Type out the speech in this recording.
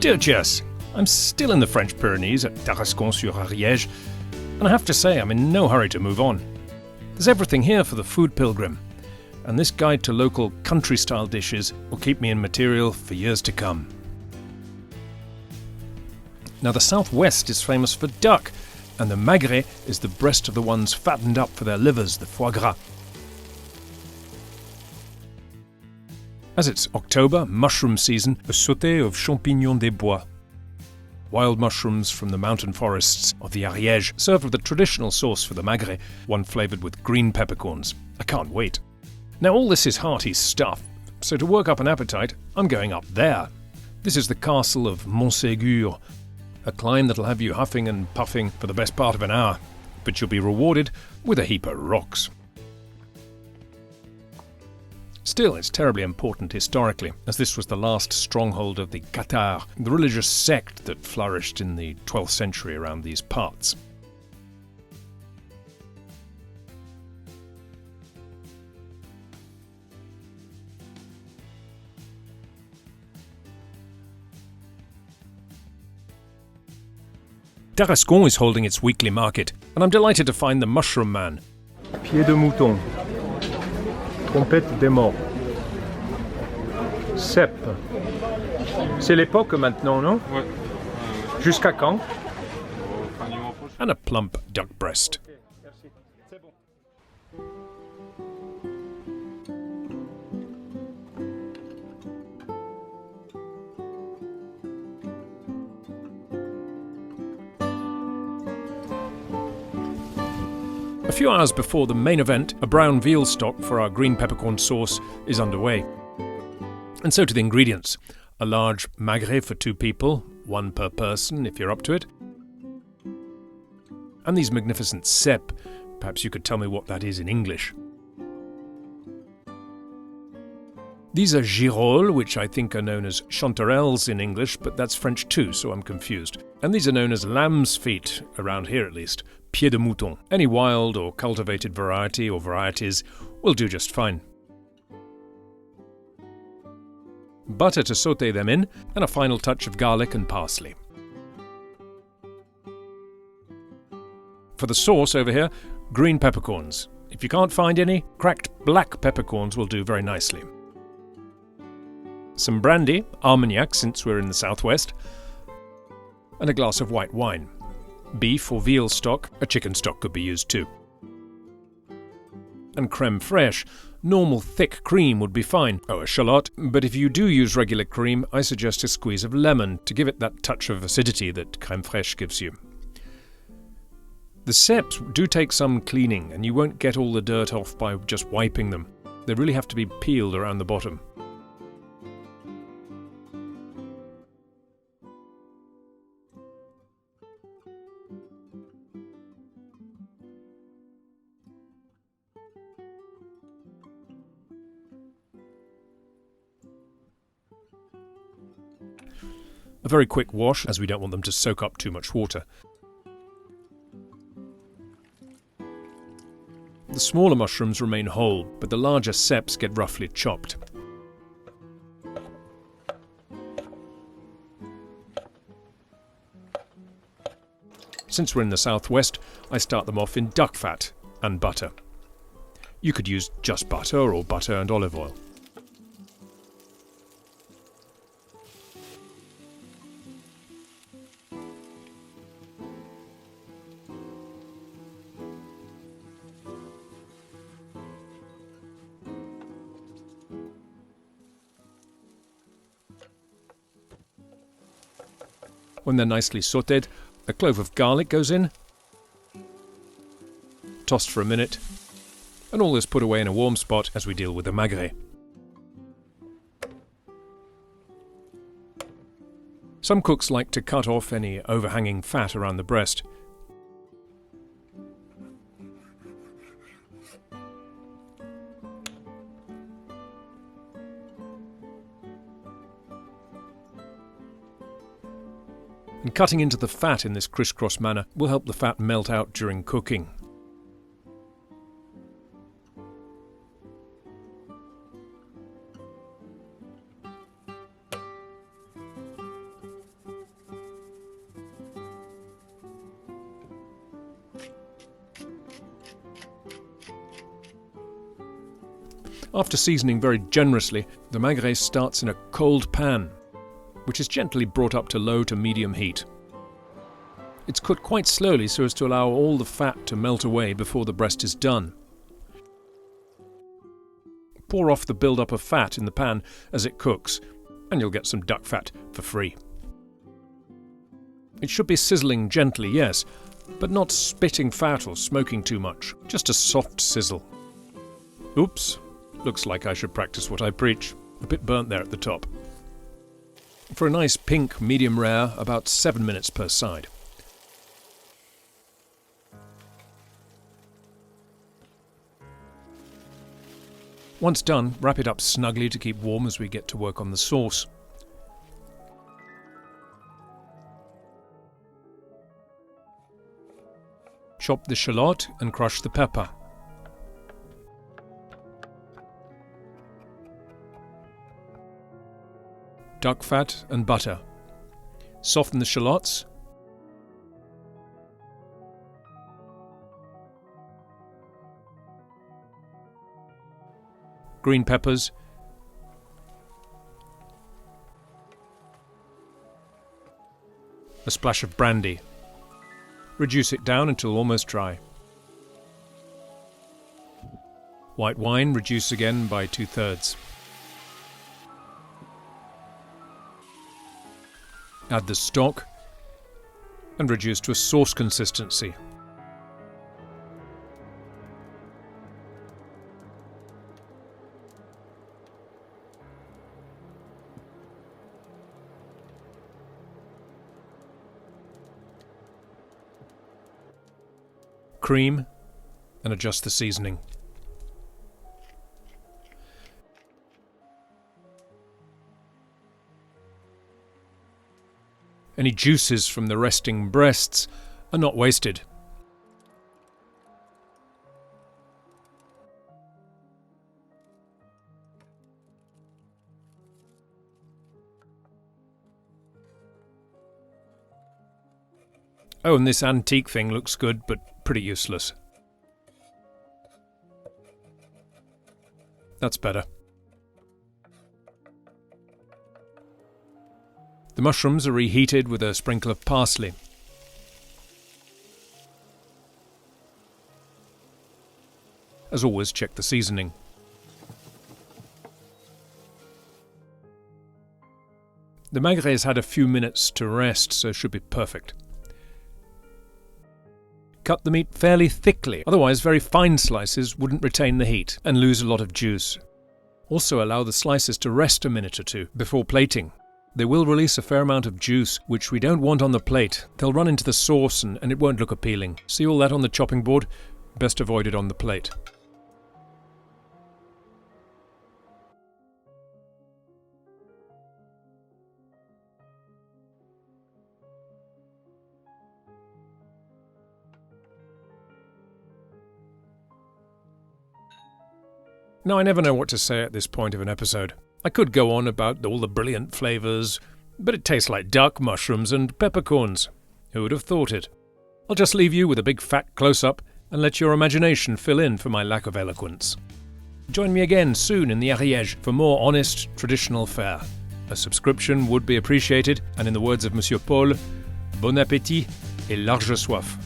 Dear Jess, I'm still in the French Pyrenees at Tarascon-sur-Ariège, and I have to say I'm in no hurry to move on. There's everything here for the food pilgrim, and this guide to local country-style dishes will keep me in material for years to come. Now the southwest is famous for duck, and the magret is the breast of the ones fattened up for their livers, the foie gras. As it's October, mushroom season, a sauté of champignons des bois. Wild mushrooms from the mountain forests of the Ariège, served with the traditional sauce for the magret, one flavoured with green peppercorns. I can't wait. Now all this is hearty stuff, so to work up an appetite, I'm going up there. This is the castle of Montségur, a climb that'll have you huffing and puffing for the best part of an hour, but you'll be rewarded with a heap of rocks. Still, it's terribly important historically, as this was the last stronghold of the Cathares, the religious sect that flourished in the 12th century around these parts. Tarascon is holding its weekly market, and I'm delighted to find the mushroom man. Pied de mouton. Trompette des morts. Cèpe. C'est l'époque maintenant, non? Ouais. Jusqu'à quand? And a plump duck breast. A few hours before the main event, a brown veal stock for our green peppercorn sauce is underway. And so to the ingredients. A large magret for 2 people, 1 per person if you're up to it. And these magnificent cèpes. Perhaps you could tell me what that is in English. These are girolles, which I think are known as chanterelles in English, but that's French too, so I'm confused. And these are known as lamb's feet, around here at least. Pied de mouton. Any wild or cultivated variety or varieties will do just fine. Butter to sauté them in, and a final touch of garlic and parsley. For the sauce over here, green peppercorns. If you can't find any, cracked black peppercorns will do very nicely. Some brandy, Armagnac since we're in the southwest, and a glass of white wine. Beef or veal stock, a chicken stock could be used too. And crème fraîche, normal thick cream would be fine. Oh, a shallot, but if you do use regular cream, I suggest a squeeze of lemon to give it that touch of acidity that crème fraîche gives you. The cèpes do take some cleaning, and you won't get all the dirt off by just wiping them. They really have to be peeled around the bottom. A very quick wash, as we don't want them to soak up too much water. The smaller mushrooms remain whole, but the larger cèpes get roughly chopped. Since we're in the southwest, I start them off in duck fat and butter. You could use just butter or butter and olive oil. When they're nicely sautéed, a clove of garlic goes in, tossed for a minute, and all this put away in a warm spot as we deal with the magret. Some cooks like to cut off any overhanging fat around the breast. And cutting into the fat in this crisscross manner will help the fat melt out during cooking. After seasoning very generously, the magret starts in a cold pan, which is gently brought up to low to medium heat. It's cooked quite slowly so as to allow all the fat to melt away before the breast is done. Pour off the build-up of fat in the pan as it cooks, and you'll get some duck fat for free. It should be sizzling gently, yes, but not spitting fat or smoking too much, just a soft sizzle. Oops, looks like I should practice what I preach. A bit burnt there at the top. For a nice pink medium rare, about 7 minutes per side. Once done, wrap it up snugly to keep warm as we get to work on the sauce. Chop the shallot and crush the pepper. Duck fat and butter. Soften the shallots. Green peppers. A splash of brandy. Reduce it down until almost dry. White wine, reduce again by 2/3. Add the stock and reduce to a sauce consistency. Cream and adjust the seasoning. Any juices from the resting breasts are not wasted. Oh, and this antique thing looks good, but pretty useless. That's better. The mushrooms are reheated with a sprinkle of parsley. As always, check the seasoning. The magret has had a few minutes to rest, so should be perfect. Cut the meat fairly thickly, otherwise very fine slices wouldn't retain the heat and lose a lot of juice. Also allow the slices to rest a minute or two before plating. They will release a fair amount of juice, which we don't want on the plate. They'll run into the sauce and it won't look appealing. See all that on the chopping board? Best avoid it on the plate. Now, I never know what to say at this point of an episode. I could go on about all the brilliant flavours, but it tastes like duck, mushrooms and peppercorns. Who would have thought it? I'll just leave you with a big fat close-up and let your imagination fill in for my lack of eloquence. Join me again soon in the Ariège for more honest, traditional fare. A subscription would be appreciated, and in the words of Monsieur Paul, bon appétit et large soif.